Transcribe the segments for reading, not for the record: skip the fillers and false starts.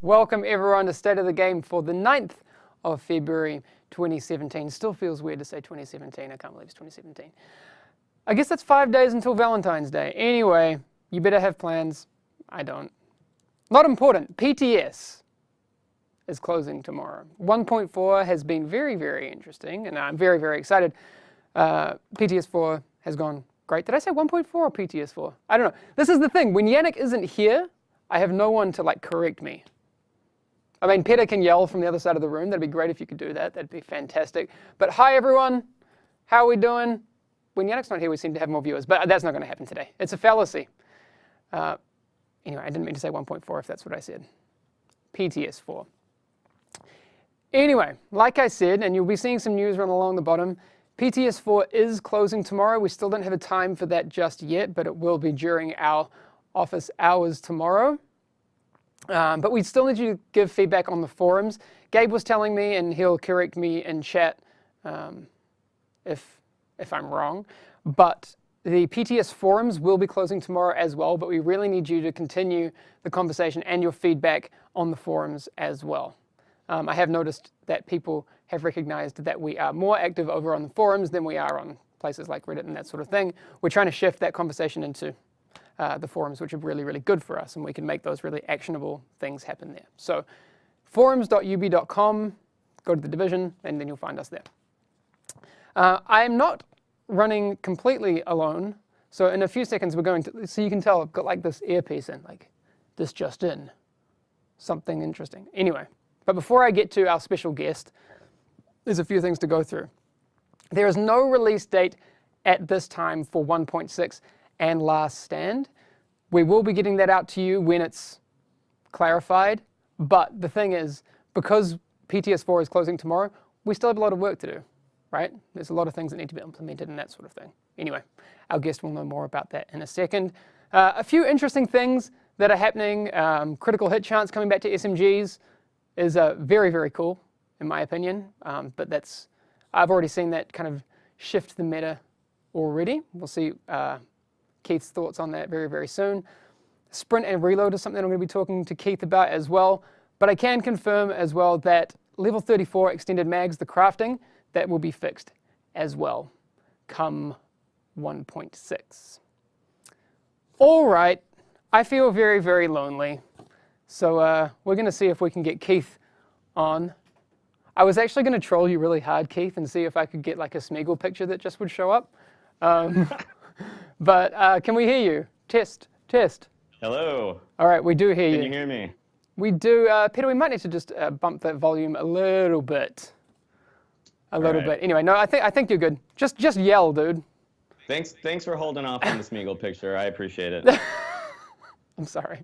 Welcome everyone to State of the Game for the 9th of February 2017. Still feels weird to say 2017, I can't believe it's 2017. I guess that's 5 days until Valentine's Day. Anyway, you better have plans. I don't. Not important, PTS is closing tomorrow. 1.4 has been very, very interesting, and I'm very, very excited. PTS4 has gone great. Did I say 1.4 or PTS4? I don't know. This is the thing, when Yannick isn't here, I have no one to correct me. I mean, Peter can yell from the other side of the room. That'd be great if you could do that. That'd be fantastic. But hi, everyone. How are we doing? When Yannick's not here, we seem to have more viewers, but that's not going to happen today. It's a fallacy. Anyway, I didn't mean to say 1.4 if that's what I said. PTS4. Anyway, like I said, and you'll be seeing some news run along the bottom, PTS4 is closing tomorrow. We still don't have a time for that just yet, but it will be during our office hours tomorrow. But we still need you to give feedback on the forums. Gabe was telling me, and he'll correct me in chat if I'm wrong, but the PTS forums will be closing tomorrow as well, but we really need you to continue the conversation and your feedback on the forums as well. I have noticed that people have recognized that we are more active over on the forums than we are on places like Reddit and that sort of thing. We're trying to shift that conversation into the forums, which are really, really good for us, and we can make those really actionable things happen there. So forums.ub.com, go to the division, and then you'll find us there. I am not running completely alone, so in a few seconds we're going to, so you can tell I've got this earpiece in, this just in, something interesting. Anyway, but before I get to our special guest, there's a few things to go through. There is no release date at this time for 1.6 and Last Stand. We will be getting that out to you when it's clarified, but the thing is, because PTS4 is closing tomorrow, we still have a lot of work to do, right? There's a lot of things that need to be implemented and that sort of thing. Anyway, our guest will know more about that in a second. A few interesting things that are happening. Critical hit chance coming back to SMGs is very, very cool, in my opinion. But I've already seen that kind of shift the meta already. We'll see Keith's thoughts on that very, very soon. Sprint and reload is something I'm going to be talking to Keith about as well. But I can confirm as well that level 34 extended mags, the crafting, that will be fixed as well come 1.6. All right, I feel very, very lonely. So we're going to see if we can get Keith on. I was actually going to troll you really hard, Keith, and see if I could get a Smeagol picture that just would show up. But can we hear you? Test, test. Hello. All right, we do hear you. Can you hear me? We do. Peter, we might need to just bump that volume a little bit. A little bit. Anyway, no, I think you're good. Just yell, dude. Thanks for holding off on the Smeagol picture. I appreciate it. I'm sorry.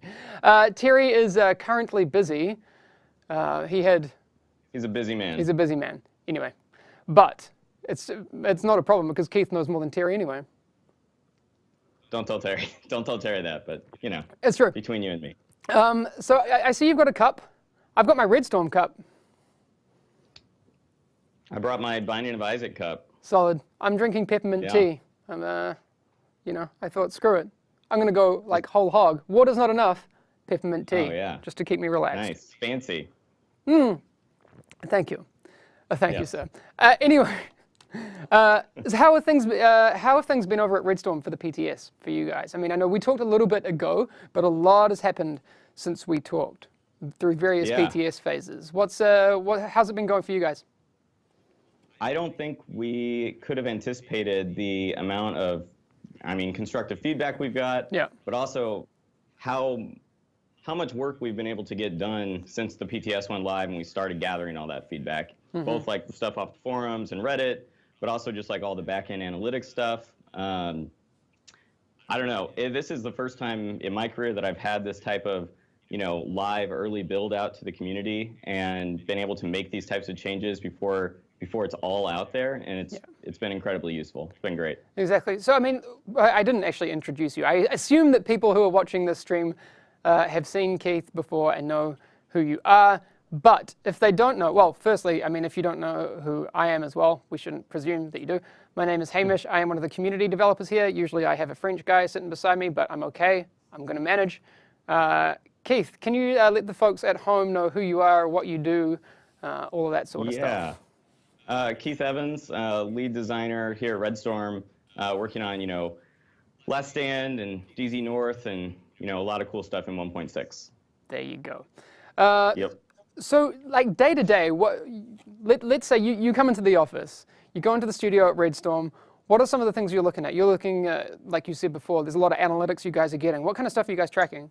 Terry is currently busy. He's a busy man. He's a busy man. Anyway, but it's not a problem because Keith knows more than Terry anyway. Don't tell Terry. Don't tell Terry that, but it's true. Between you and me. So I see you've got a cup. I've got my Redstorm cup. I brought my Binding of Isaac cup. Solid. I'm drinking peppermint tea. I'm I thought, screw it. I'm gonna go whole hog. Water's not enough. Peppermint tea. Oh yeah. Just to keep me relaxed. Nice. Fancy. Thank you. Thank you, sir. Anyway, so how have things been over at Redstorm for the PTS for you guys? I mean, I know we talked a little bit ago, but a lot has happened since we talked through various PTS phases. How's it been going for you guys? I don't think we could have anticipated the amount of, constructive feedback we've got. Yeah. But also how much work we've been able to get done since the PTS went live and we started gathering all that feedback. Both the stuff off the forums and Reddit, but also just all the back-end analytics stuff. I don't know. This is the first time in my career that I've had this type of, live early build out to the community and been able to make these types of changes before it's all out there, and it's been incredibly useful. It's been great. Exactly. So, I didn't actually introduce you. I assume that people who are watching this stream have seen Keith before and know who you are. But if they don't know, well, firstly, if you don't know who I am as well, we shouldn't presume that you do. My name is Hamish. I am one of the community developers here. Usually I have a French guy sitting beside me, but I'm okay. I'm going to manage. Keith, can you let the folks at home know who you are, what you do, all of that sort of stuff? Keith Evans, lead designer here at Redstorm, working on, Last Stand and DZ North and, a lot of cool stuff in 1.6. There you go. Yep. So, like day to day, let's say you come into the office, you go into the studio at Redstorm. What are some of the things you're looking at? You're looking, like you said before, there's a lot of analytics you guys are getting. What kind of stuff are you guys tracking?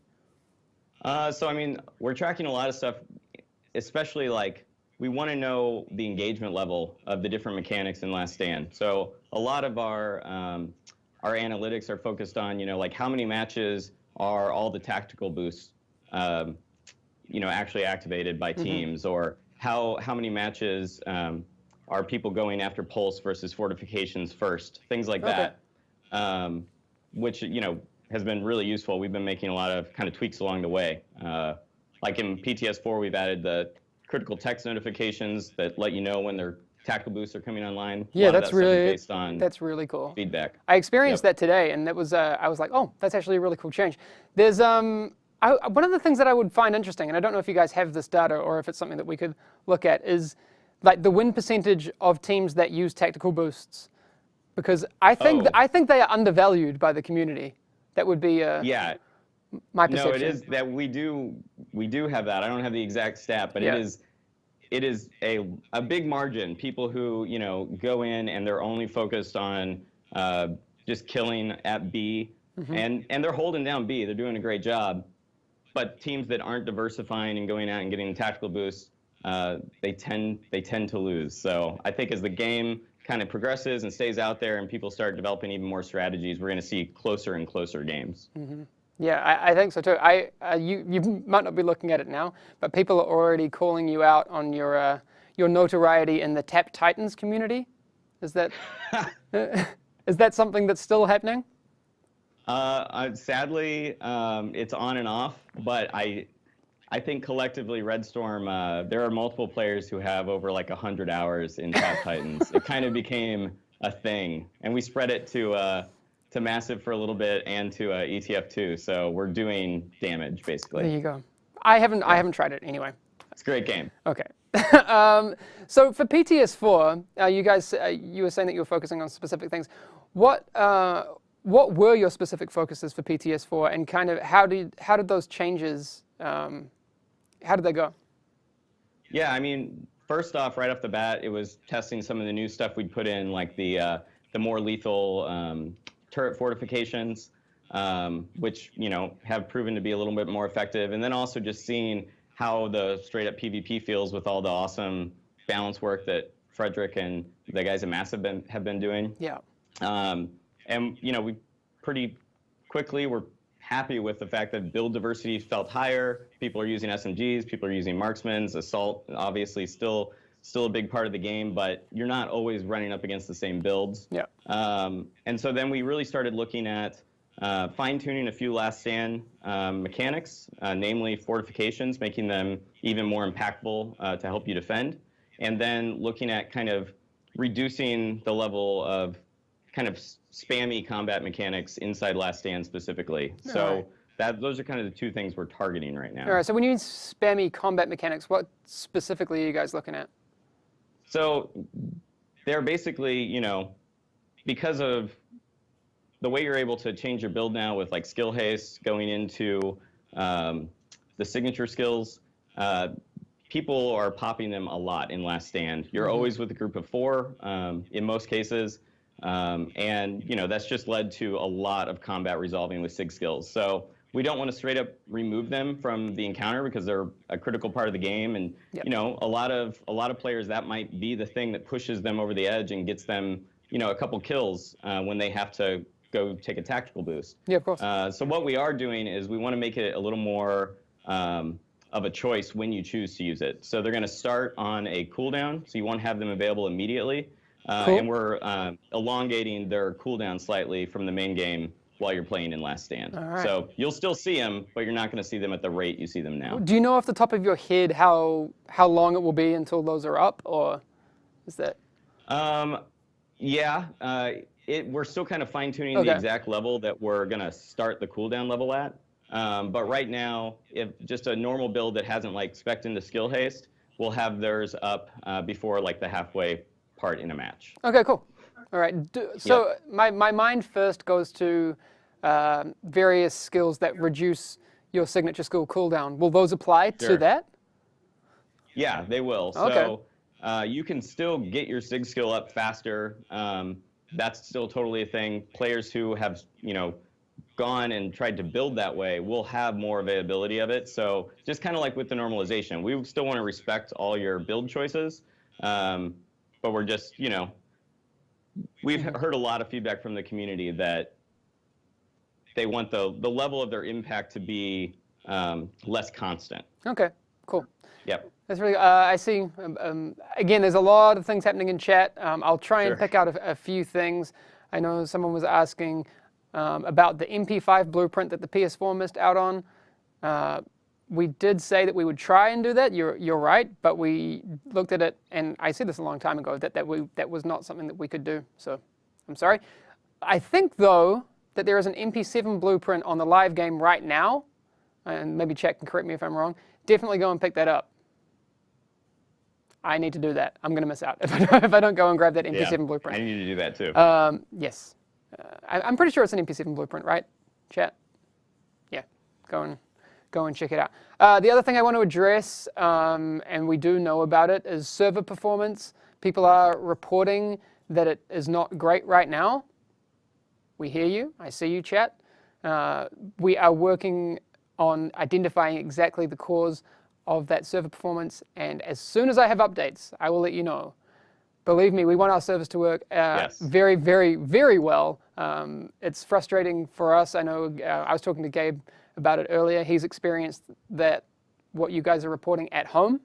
We're tracking a lot of stuff, especially we want to know the engagement level of the different mechanics in Last Stand. So a lot of our analytics are focused on, how many matches are all the tactical boosts, actually activated by teams, or how many matches are people going after pulse versus fortifications first, things like that, which, has been really useful. We've been making a lot of kind of tweaks along the way. Like in PTS4, we've added the critical text notifications that let you know when their tactical boosts are coming online. Yeah, that's really based on really cool. Feedback. I experienced that today, and that was I was like, oh, that's actually a really cool change. There's one of the things that I would find interesting, and I don't know if you guys have this data or if it's something that we could look at, is like the win percentage of teams that use tactical boosts, because I think they are undervalued by the community. That would be my perception. No, it is that we do have that. I don't have the exact stat, but it is a big margin. People who go in and they're only focused on just killing at B, and they're holding down B. They're doing a great job. But teams that aren't diversifying and going out and getting tactical boosts, they tend to lose. So I think as the game kind of progresses and stays out there and people start developing even more strategies, we're going to see closer and closer games. Yeah, I think so too. You might not be looking at it now, but people are already calling you out on your notoriety in the Tap Titans community. Is that is that something that's still happening? Sadly, it's on and off, but I think collectively Redstorm, there are multiple players who have over 100 hours in Tap Titans. It kind of became a thing, and we spread it to Massive for a little bit and to ETF2, so we're doing damage basically. There you go. I haven't tried it anyway. It's a great game. Okay. So for PTS4, you guys, you were saying that you were focusing on specific things. What were your specific focuses for PTS4, and kind of how did those changes, how did they go? Yeah, first off, right off the bat, it was testing some of the new stuff we'd put in, like the more lethal turret fortifications, which have proven to be a little bit more effective, and then also just seeing how the straight up PvP feels with all the awesome balance work that Frederick and the guys at Massive have been doing. Yeah. And we pretty quickly were happy with the fact that build diversity felt higher. People are using SMGs, people are using marksmans. Assault, obviously, still a big part of the game, but you're not always running up against the same builds. Yeah. And so then we really started looking at fine-tuning a few Last Stand mechanics, namely fortifications, making them even more impactful to help you defend, and then looking at kind of reducing the level of kind of spammy combat mechanics inside Last Stand specifically. So those are kind of the two things we're targeting right now. All right, so when you mean spammy combat mechanics, what specifically are you guys looking at? So they're basically, because of the way you're able to change your build now with skill haste going into the signature skills, people are popping them a lot in Last Stand. You're always with a group of 4 in most cases. And that's just led to a lot of combat resolving with SIG skills. So we don't want to straight up remove them from the encounter because they're a critical part of the game. And a lot of players, that might be the thing that pushes them over the edge and gets them a couple kills when they have to go take a tactical boost. Yeah, of course. So what we are doing is we want to make it a little more of a choice when you choose to use it. So they're going to start on a cooldown, so you won't have them available immediately. Cool. And we're elongating their cooldown slightly from the main game while you're playing in Last Stand. All right. So you'll still see them, but you're not going to see them at the rate you see them now. Do you know off the top of your head how long it will be until those are up, or is that? Yeah, we're still kind of fine-tuning the exact level that we're going to start the cooldown level at. But right now, if just a normal build that hasn't like spec'd into skill haste, we'll have theirs up before like the halfway part in a match. Okay, cool. All right. So my mind first goes to various skills that reduce your signature skill cooldown. Will those apply to that? Yeah, they will. Okay. So you can still get your sig skill up faster. That's still totally a thing. Players who have, gone and tried to build that way will have more availability of it. So just kind of like with the normalization, we still want to respect all your build choices, but we're just, we've heard a lot of feedback from the community that they want the level of their impact to be less constant. Okay, cool. Yep. That's really, I see, again, there's a lot of things happening in chat. I'll try and pick out a few things. I know someone was asking about the MP5 blueprint that the PS4 missed out on. We did say that we would try and do that. You're right, but we looked at it, and I said this a long time ago, that was not something that we could do. So I'm sorry. I think, though, that there is an MP7 blueprint on the live game right now, and maybe chat can correct me if I'm wrong. Definitely go and pick that up. I need to do that. I'm going to miss out if I don't go and grab that MP7 blueprint. I need to do that too. Yes. I'm pretty sure it's an MP7 blueprint, right? Chat? Yeah. Go and check it out. The other thing I want to address, and we do know about it, is server performance. People are reporting that it is not great right now. We hear you. I see you, chat. We are working on identifying exactly the cause of that server performance, and as soon as I have updates, I will let you know. Believe me, we want our service to work very, very, very well. It's frustrating for us. I know I was talking to Gabe about it earlier. He's experienced that, what you guys are reporting at home.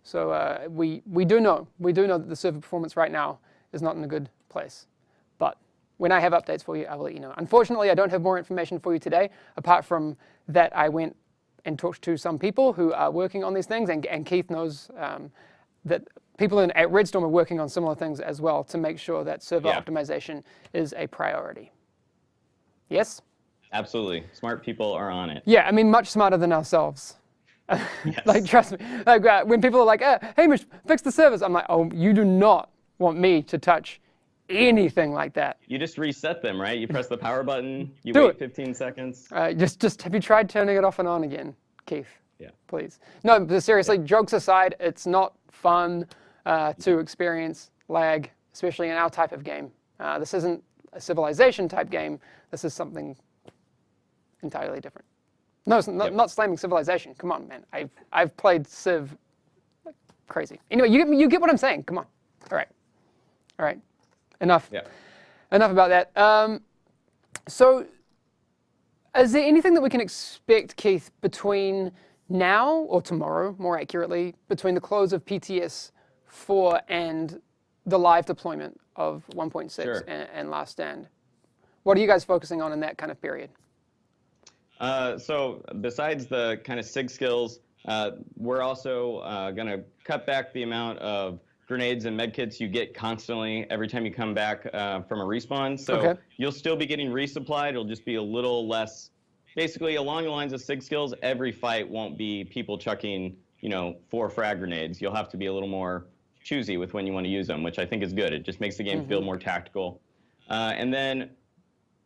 So we do know that the server performance right now is not in a good place. But when I have updates for you, I will let you know. Unfortunately, I don't have more information for you today, apart from that I went and talked to some people who are working on these things, and Keith knows that people at Redstorm are working on similar things as well to make sure that server optimization is a priority. Yes? Absolutely. Smart people are on it. Yeah, I mean, much smarter than ourselves. Like, trust me. Like, when people are like, Hamish, fix the servers, I'm like, oh, you do not want me to touch anything like that. You just reset them, right? You press the power button, you Do wait it. 15 seconds. Just have you tried turning it off and on again, Keith? Yeah. Please. No, but seriously, jokes aside, it's not fun to experience lag, especially in our type of game. This isn't a Civilization type game. This is something entirely different. No, it's not slamming Civilization. Come on, man. I've played Civ like crazy. Anyway, you get what I'm saying. Come on. All right. Enough. Yeah. Enough about that. So, is there anything that we can expect, Keith, between now or tomorrow, more accurately, between the close of PTS4 and the live deployment of 1.6 and Last Stand? What are you guys focusing on in that kind of period? So besides the kind of SIG skills, we're also going to cut back the amount of grenades and medkits you get constantly every time you come back from a respawn. So you'll still be getting resupplied. It'll just be a little less, basically along the lines of SIG skills. Every fight won't be people chucking, 4 frag grenades. You'll have to be a little more choosy with when you want to use them, which I think is good. It just makes the game feel more tactical. And then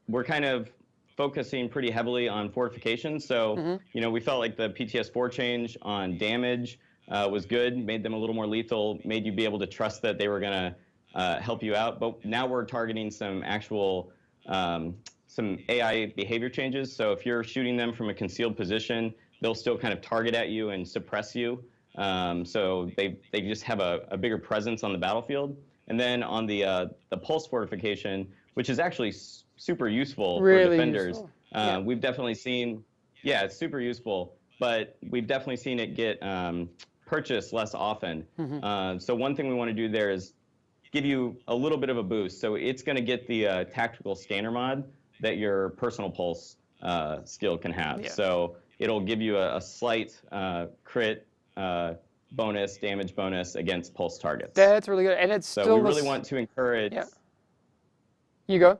we're kind of focusing pretty heavily on fortifications. So, we felt like the PTS4 change on damage was good, made them a little more lethal, made you be able to trust that they were going to help you out. But now we're targeting some actual, some AI behavior changes. So if you're shooting them from a concealed position, they'll still kind of target at you and suppress you. So they just have a bigger presence on the battlefield. And then on the pulse fortification, which is actually super useful for defenders. We've definitely seen, it's super useful, but we've definitely seen it get purchased less often. So one thing we want to do there is give you a little bit of a boost. So it's going to get the tactical scanner mod that your personal pulse skill can have. So it'll give you a slight crit bonus, damage bonus against pulse targets. That's really good. And it's so still we really want to encourage. You go.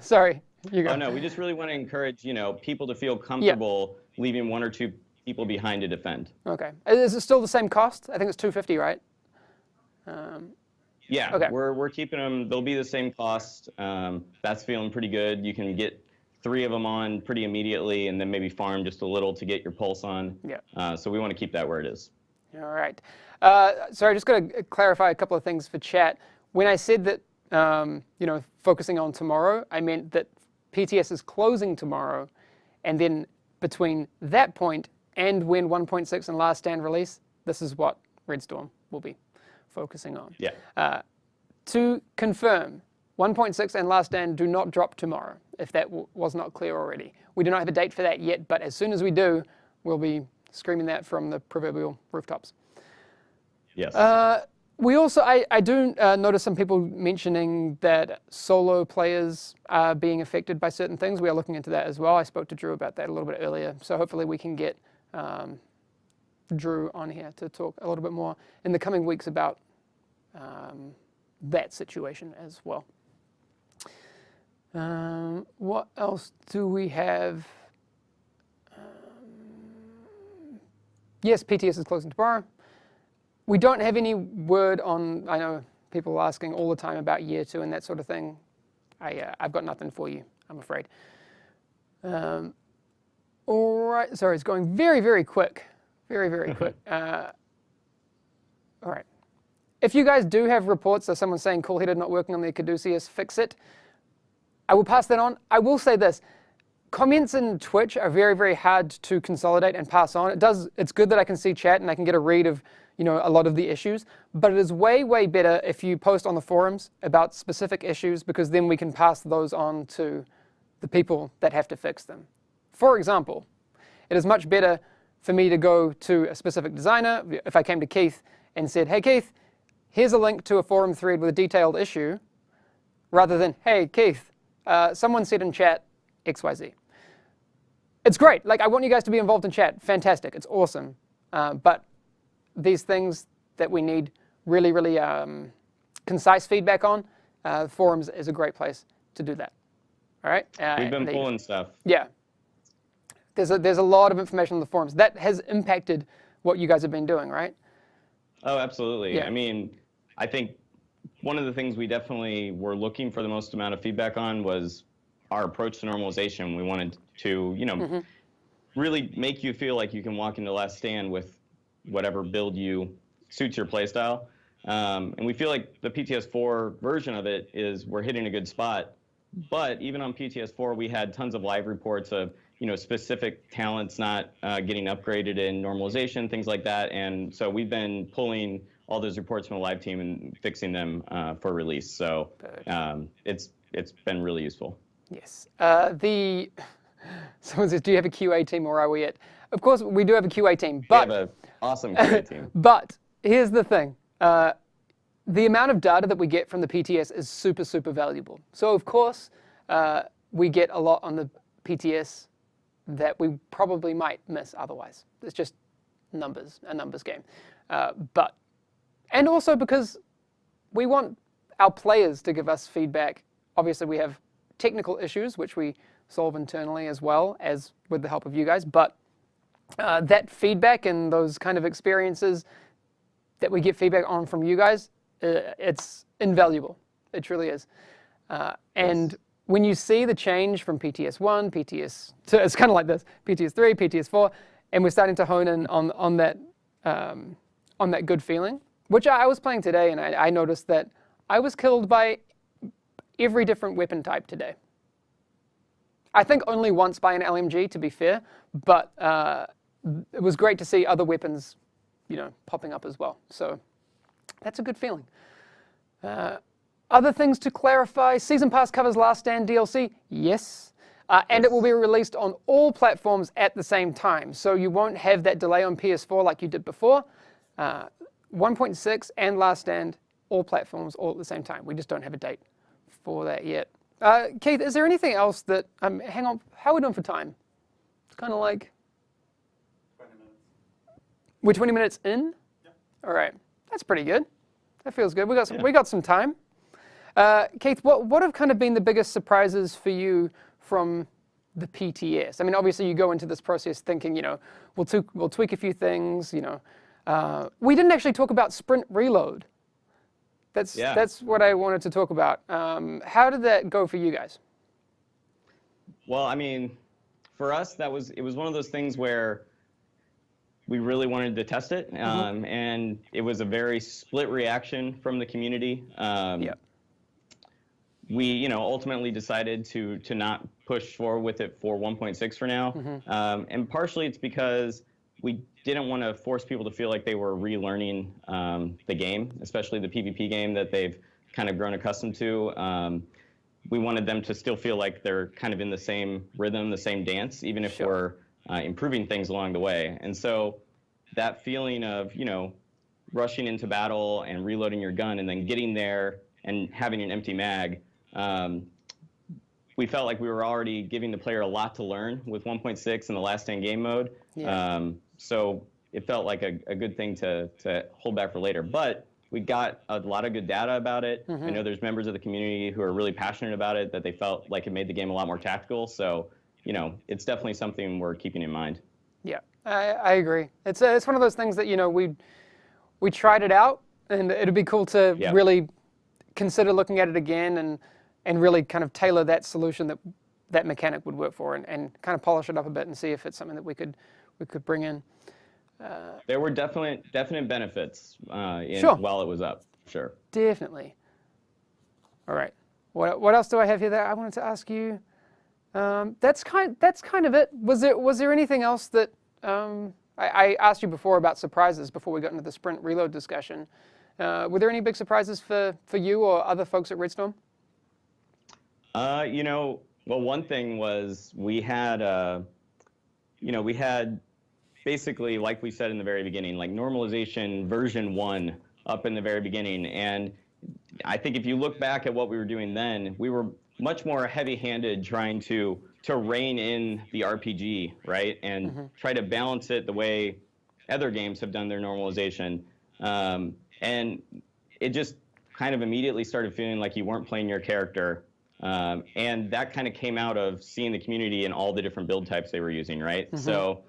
Sorry. You go. Oh no, we just really want to encourage, people to feel comfortable leaving 1 or 2 people behind to defend. Okay. Is it still the same cost? I think it's $250, right? Yeah, okay. we're keeping them. They'll be the same cost. That's feeling pretty good. You can get 3 of them on pretty immediately, and then maybe farm just a little to get your pulse on. Yeah. So we want to keep that where it is. All right. So I just got to clarify a couple of things for chat. When I said that, focusing on tomorrow, I meant that PTS is closing tomorrow, and then between that point and when 1.6 and Last Stand release, this is what Redstorm will be focusing on. Yeah. To confirm, 1.6 and Last Stand do not drop tomorrow, if that was not clear already. We do not have a date for that yet, but as soon as we do, we'll be screaming that from the proverbial rooftops. Yes. We also, I do notice some people mentioning that solo players are being affected by certain things. We are looking into that as well. I spoke to Drew about that a little bit earlier. So hopefully we can get Drew on here to talk a little bit more in the coming weeks about that situation as well. What else do we have? Yes, PTS is closing tomorrow. We don't have any word on, I know people are asking all the time about year 2 and that sort of thing. I've got nothing for you, I'm afraid. All right, sorry, it's going very, very quick. Very, very quick. All right. If you guys do have reports of someone saying Coolheaded not working on their Caduceus, fix it. I will pass that on. I will say this. Comments in Twitch are very, very hard to consolidate and pass on. It's good that I can see chat and I can get a read of a lot of the issues, but it is way, way better if you post on the forums about specific issues, because then we can pass those on to the people that have to fix them. For example, it is much better for me to go to a specific designer, if I came to Keith and said, hey Keith, here's a link to a forum thread with a detailed issue, rather than, hey Keith, someone said in chat XYZ. It's great. Like, I want you guys to be involved in chat. Fantastic. It's awesome. But these things that we need really, really concise feedback on, forums is a great place to do that. All right? We've been pulling stuff. Yeah. There's a lot of information on the forums. That has impacted what you guys have been doing, right? Oh, absolutely. Yeah. I mean, I think one of the things we definitely were looking for the most amount of feedback on was our approach to normalization. We wanted to, really make you feel like you can walk into Last Stand with whatever build suits your playstyle. And we feel like the PTS4 version of it we're hitting a good spot. But even on PTS4, we had tons of live reports of, specific talents not getting upgraded in normalization, things like that. And so we've been pulling all those reports from the live team and fixing them for release. So it's been really useful. Yes. Someone says, do you have a QA team or are we it? Of course, we do have a QA team. But, we have an awesome QA team. But here's the thing. The amount of data that we get from the PTS is super, super valuable. So, of course, we get a lot on the PTS that we probably might miss otherwise. It's just a numbers game. And also because we want our players to give us feedback. Obviously, we have technical issues, which we solve internally as well as with the help of you guys. But that feedback and those kind of experiences that we get feedback on from you guys, it's invaluable. It truly is. And when you see the change from PTS1, PTS2, it's kind of like this, PTS3, PTS4, and we're starting to hone in on that good feeling, which I was playing today, and I noticed that I was killed by every different weapon type today. I think only once by an LMG, to be fair, but it was great to see other weapons, popping up as well. So that's a good feeling. Other things to clarify, Season Pass covers Last Stand DLC, yes. And it will be released on all platforms at the same time. So you won't have that delay on PS4 like you did before. 1.6 and Last Stand, all platforms, all at the same time. We just don't have a date for that yet. Keith, is there anything else that, hang on, how are we doing for time? It's kind of like 20 minutes. We're 20 minutes in? Yeah. All right, that's pretty good. That feels good. We got some time. Keith, what have kind of been the biggest surprises for you from the PTS? I mean, obviously you go into this process thinking, we'll tweak a few things, We didn't actually talk about sprint reload. That's what I wanted to talk about. How did that go for you guys? Well, I mean, for us, it was one of those things where we really wanted to test it, and it was a very split reaction from the community. We, ultimately decided to not push forward with it for 1.6 for now, and partially it's because we didn't want to force people to feel like they were relearning the game, especially the PvP game that they've kind of grown accustomed to. We wanted them to still feel like they're kind of in the same rhythm, the same dance, even if we're improving things along the way. And so that feeling of, rushing into battle and reloading your gun and then getting there and having an empty mag, we felt like we were already giving the player a lot to learn with 1.6 in the last stand game mode. So it felt like a good thing to hold back for later. But we got a lot of good data about it. I know there's members of the community who are really passionate about it, that they felt like it made the game a lot more tactical. So, it's definitely something we're keeping in mind. Yeah, I agree. It's one of those things that, we tried it out, and it'd be cool to really consider looking at it again and really kind of tailor that solution that mechanic would work for, and kind of polish it up a bit and see if it's something that we could bring in. There were definite benefits while it was up. Sure. Definitely. All right. What else do I have here that I wanted to ask you? That's kind of it. Was there anything else that I asked you before about surprises before we got into the sprint reload discussion? Were there any big surprises for you or other folks at Redstorm? Well, one thing was we had basically, like we said in the very beginning, like normalization version 1 up in the very beginning. And I think if you look back at what we were doing then, we were much more heavy-handed trying to rein in the RPG, right? And try to balance it the way other games have done their normalization. And it just kind of immediately started feeling like you weren't playing your character. And that kind of came out of seeing the community and all the different build types they were using, right? So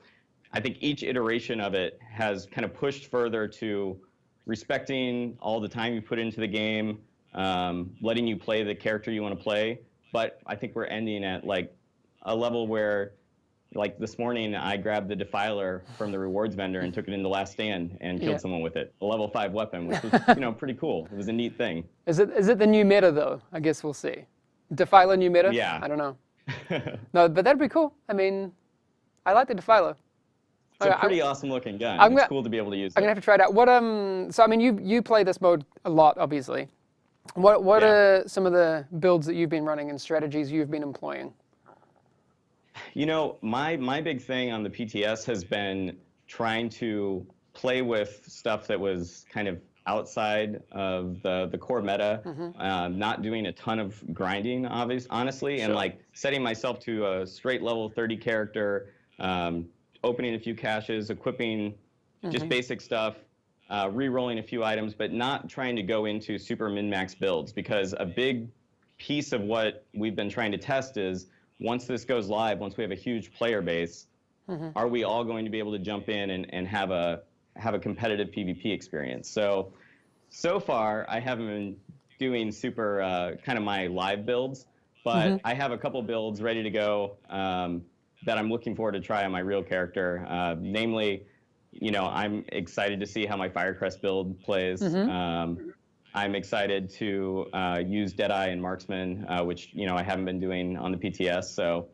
I think each iteration of it has kind of pushed further to respecting all the time you put into the game, letting you play the character you want to play. But I think we're ending at like a level where, like this morning, I grabbed the Defiler from the rewards vendor and took it into Last Stand and killed someone with it. A level 5 weapon, which was pretty cool. It was a neat thing. Is it the new meta though? I guess we'll see. Defiler new meta? Yeah. I don't know. No, but that'd be cool. I mean, I like the Defiler. It's a pretty awesome looking gun. It's cool to be able to use it. I'm gonna have to try it out. So I mean, you play this mode a lot, obviously. What are some of the builds that you've been running and strategies you've been employing? My big thing on the PTS has been trying to play with stuff that was kind of outside of the core meta, not doing a ton of grinding, honestly, and like setting myself to a straight level 30 character, opening a few caches, equipping just basic stuff, re-rolling a few items, but not trying to go into super min-max builds, because a big piece of what we've been trying to test is, once this goes live, once we have a huge player base, are we all going to be able to jump in and have a competitive PvP experience? So far, I haven't been doing super kind of my live builds, but I have a couple builds ready to go that I'm looking forward to try on my real character. Namely, I'm excited to see how my Firecrest build plays. I'm excited to use Deadeye and Marksman, which I haven't been doing on the PTS. So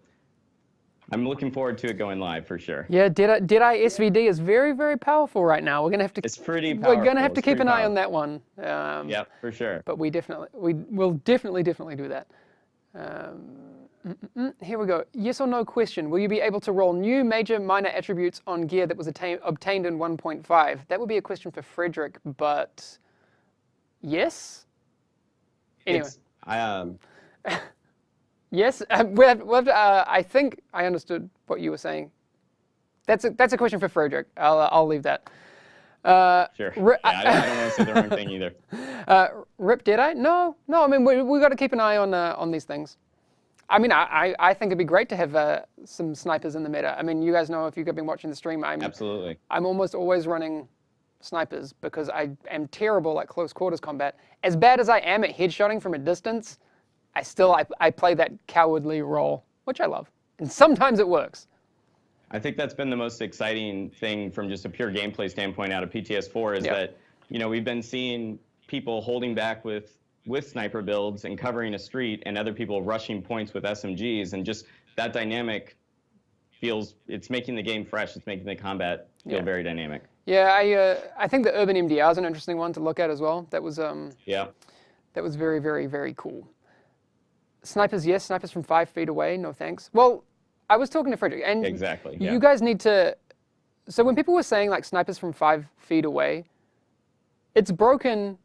I'm looking forward to it going live for sure. Yeah, Deadeye SVD is very, very powerful right now. We're gonna have to. It's pretty powerful. We're gonna have to keep an eye on that one. Yeah, for sure. But we'll definitely do that. Here we go. Yes or no question. Will you be able to roll new major minor attributes on gear that was obtained in 1.5? That would be a question for Frederick, but yes? Anyway. Yes, I think I understood what you were saying. That's a question for Frederick. I'll leave that. Sure. I don't want to say the wrong thing either. Rip Deadeye? No. I mean, we got to keep an eye on these things. I mean, I think it'd be great to have some snipers in the meta. I mean, you guys know if you've been watching the stream, Absolutely. I'm almost always running snipers because I am terrible at close quarters combat. As bad as I am at headshotting from a distance, I play that cowardly role, which I love. And sometimes it works. I think that's been the most exciting thing from just a pure gameplay standpoint out of PTS4 is that, you know, we've been seeing people holding back with sniper builds and covering a street and other people rushing points with SMGs, and just that dynamic it's making the game fresh. It's making the combat feel very dynamic. Yeah, I think the urban MDR is an interesting one to look at as well. That was that was very, very, very cool. Snipers, yes. Snipers from 5 feet away, no thanks. Well, I was talking to Frederick, and exactly, you guys need to... So when people were saying, like, snipers from 5 feet away, it's broken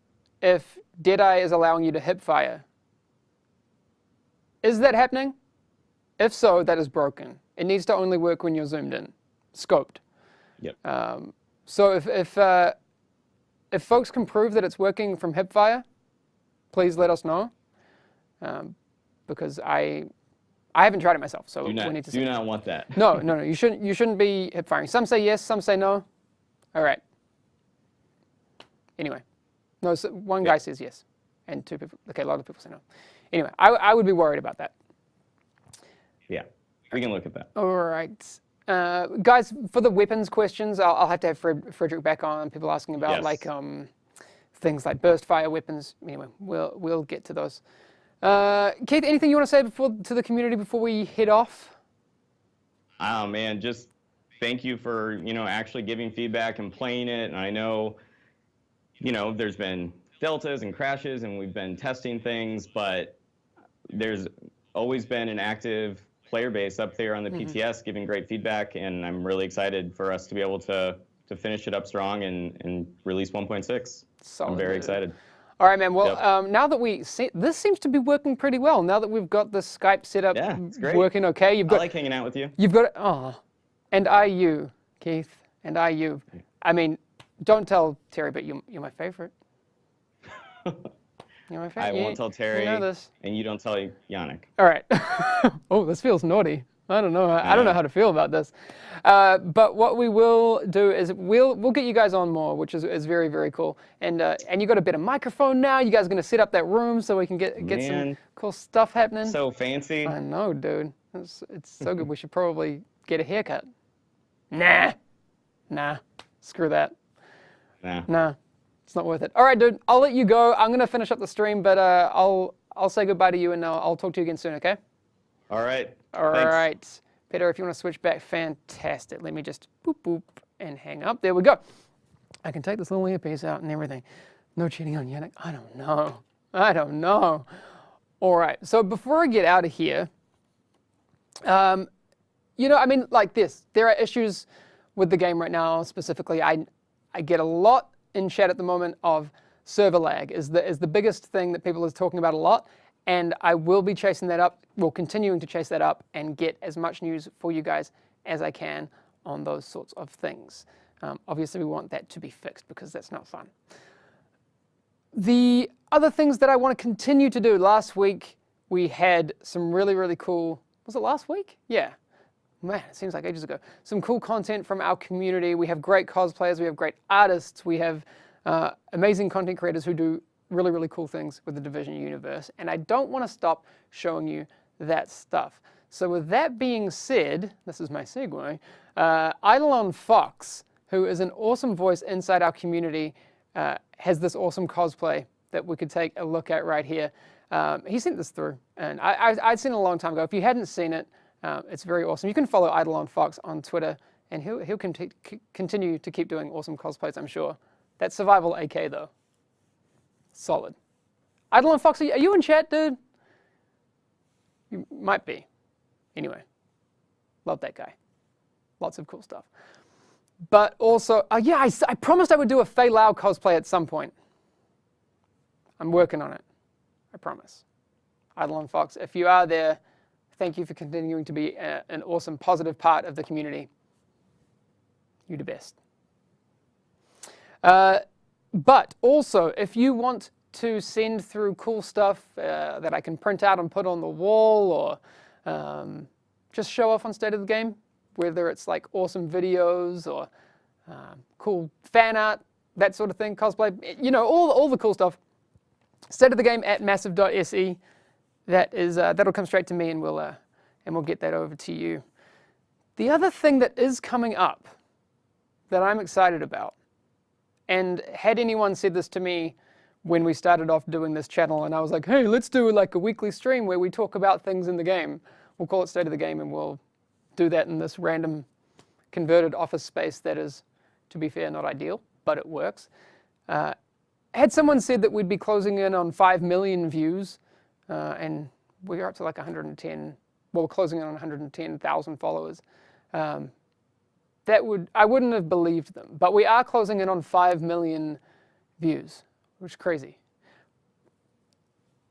if Deadeye is allowing you to hip fire. Is that happening? If so, that is broken. It needs to only work when you're zoomed in, scoped. Yep. So if folks can prove that it's working from hip fire, please let us know. Because I haven't tried it myself, so we need to see. Do not want that. No. You shouldn't be hip firing. Some say yes, some say no. All right. Anyway, no. So one guy says yes, and 2 people. Okay, a lot of people say no. Anyway, I would be worried about that. Yeah, we can look at that. All right. Guys, for the weapons questions, I'll have to have Frederick back on. People asking about things like burst fire weapons. Anyway, we'll get to those. Keith, anything you want to say to the community before we head off? Oh man, just thank you for actually giving feedback and playing it. And I know, there's been deltas and crashes, and we've been testing things, but there's always been an active player base up there on the PTS giving great feedback, and I'm really excited for us to be able to finish it up strong and release 1.6. I'm very excited. All right, man. Well, now that we see, this seems to be working pretty well. Now that we've got the Skype set up working okay. I like hanging out with you. You've got, and IU, Keith, and IU. I mean, don't tell Terry, but you're my favorite. You're my favorite. I won't tell Terry, you know this. And you don't tell Yannick. All right. Oh, this feels naughty. I don't know. I don't know how to feel about this. But what we will do is we'll get you guys on more, which is very, very cool. And you got a better microphone now. You guys are going to set up that room so we can get some cool stuff happening. So fancy. I know, dude. It's so good. We should probably get a haircut. Nah. Screw that. Nah. It's not worth it. All right, dude. I'll let you go. I'm going to finish up the stream, but I'll say goodbye to you, and I'll talk to you again soon, okay? All right. All right. Peter, if you want to switch back, fantastic. Let me just boop, and hang up. There we go. I can take this little earpiece out and everything. No cheating on Yannick. I don't know. All right. So before I get out of here, I mean, like this. There are issues with the game right now. Specifically, I get a lot in chat at the moment of server lag is the biggest thing that people are talking about a lot. And I will be chasing that up, continuing to chase that up and get as much news for you guys as I can on those sorts of things. Obviously, we want that to be fixed because that's not fun. The other things that I want to continue to do, last week we had some really, really cool, was it last week? Yeah. Man, it seems like ages ago. Some cool content from our community. We have great cosplayers, we have great artists, we have amazing content creators who do really, really cool things with the Division universe, and I don't want to stop showing you that stuff. So with that being said, this is my segue, Eidolon Fox, who is an awesome voice inside our community, has this awesome cosplay that we could take a look at right here. He sent this through, and I'd seen it a long time ago. If you hadn't seen it, it's very awesome. You can follow Eidolon Fox on Twitter, and he'll continue to keep doing awesome cosplays, I'm sure. That's Survival AK, though. Solid. Eidolon Fox, are you in chat, dude? You might be. Anyway, love that guy. Lots of cool stuff. But also, I promised I would do a Fei Lao cosplay at some point. I'm working on it. I promise. Eidolon Fox, if you are there, thank you for continuing to be an awesome, positive part of the community. You're the best. But also, if you want to send through cool stuff that I can print out and put on the wall, or just show off on State of the Game, whether it's like awesome videos or cool fan art, that sort of thing, cosplay, you know, all the cool stuff. State of the Game at massive.se. That'll come straight to me, and we'll get that over to you. The other thing that is coming up that I'm excited about, and had anyone said this to me when we started off doing this channel, and I was like, hey, let's do like a weekly stream where we talk about things in the game. We'll call it State of the Game, and we'll do that in this random converted office space that is, to be fair, not ideal, but it works. Had someone said that we'd be closing in on 5 million views, and we're up to like 110, well, we're closing in on 110,000 followers, I wouldn't have believed them. But we are closing in on 5 million views, which is crazy.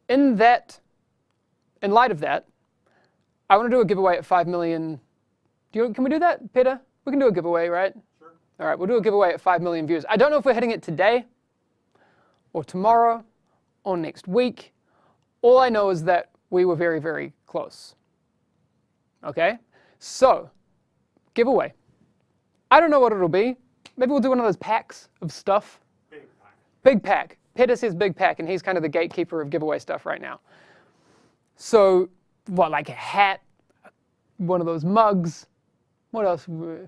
In light of that, I want to do a giveaway at 5 million. Can we do that, Peter? We can do a giveaway, right? Sure. All right, we'll do a giveaway at 5 million views. I don't know if we're hitting it today, or tomorrow, or next week. All I know is that we were very, very close. Okay? So, giveaway. I don't know what it'll be. Maybe we'll do one of those packs of stuff. Big pack. Big pack. Peter says big pack, and he's kind of the gatekeeper of giveaway stuff right now. So, what, like a hat, one of those mugs, what else? Some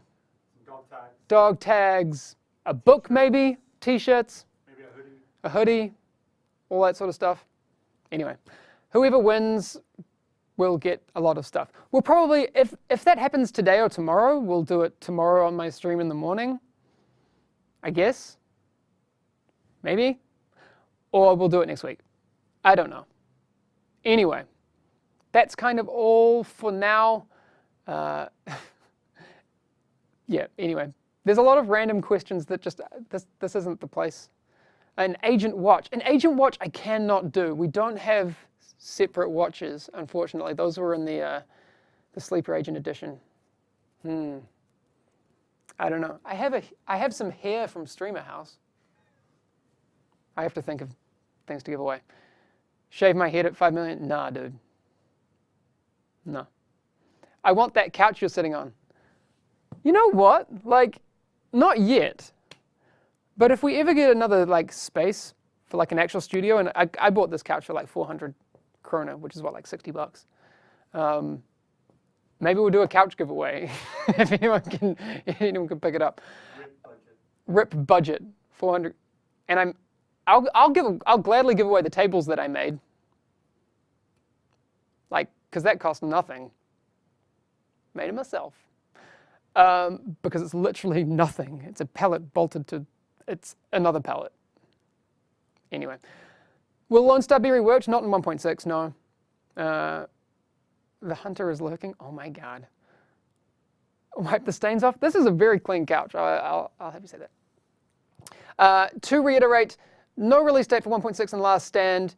dog tags. Dog tags, a book maybe, t-shirts, Maybe a hoodie, all that sort of stuff. Anyway, whoever wins will get a lot of stuff. We'll probably, if that happens today or tomorrow, we'll do it tomorrow on my stream in the morning, I guess, maybe, or we'll do it next week. I don't know. Anyway, that's kind of all for now. Yeah, anyway, there's a lot of random questions that just, this isn't the place. An agent watch. An agent watch I cannot do. We don't have separate watches, unfortunately. Those were in the Sleeper Agent edition. I don't know. I have some hair from Streamer House. I have to think of things to give away. Shave my head at 5 million? Nah, dude. No. I want that couch you're sitting on. You know what? Like, not yet. But if we ever get another like space for like an actual studio, and I bought this couch for like 400 krona, which is what, like 60 bucks. Maybe we'll do a couch giveaway if anyone can pick it up. Rip budget 400, and I'll gladly give away the tables that I made. Like, because that cost nothing. Made it myself. Because it's literally nothing. It's a pallet bolted to, it's another pallet. Anyway, will Lone Star be reworked? Not in 1.6, no. The hunter is lurking. Oh my god. Wipe the stains off. This is a very clean couch. I'll have you say that. To reiterate, no release date for 1.6 in Last Stand.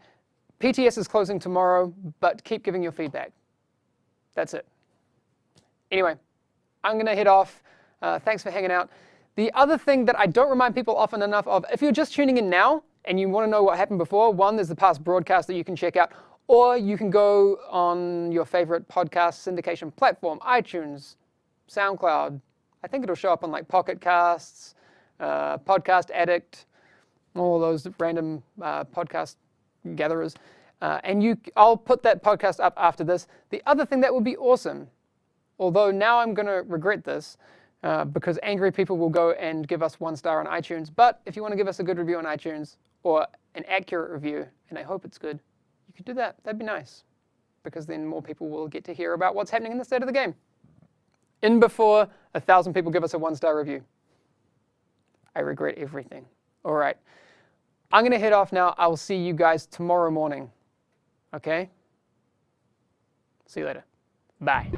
PTS is closing tomorrow, but keep giving your feedback. That's it. Anyway, I'm going to head off. Thanks for hanging out. The other thing that I don't remind people often enough of, if you're just tuning in now and you want to know what happened before, one, there's the past broadcast that you can check out, or you can go on your favorite podcast syndication platform, iTunes, SoundCloud. I think it'll show up on like Pocket Casts, Podcast Addict, all those random podcast gatherers. And I'll put that podcast up after this. The other thing that would be awesome, although now I'm going to regret this, because angry people will go and give us 1 star on iTunes. But if you want to give us a good review on iTunes, or an accurate review, and I hope it's good, you could do that. That'd be nice, because then more people will get to hear about what's happening in the State of the Game. In before 1,000 people give us a 1 star review. I regret everything. All right. I'm going to head off now. I will see you guys tomorrow morning. Okay? See you later. Bye.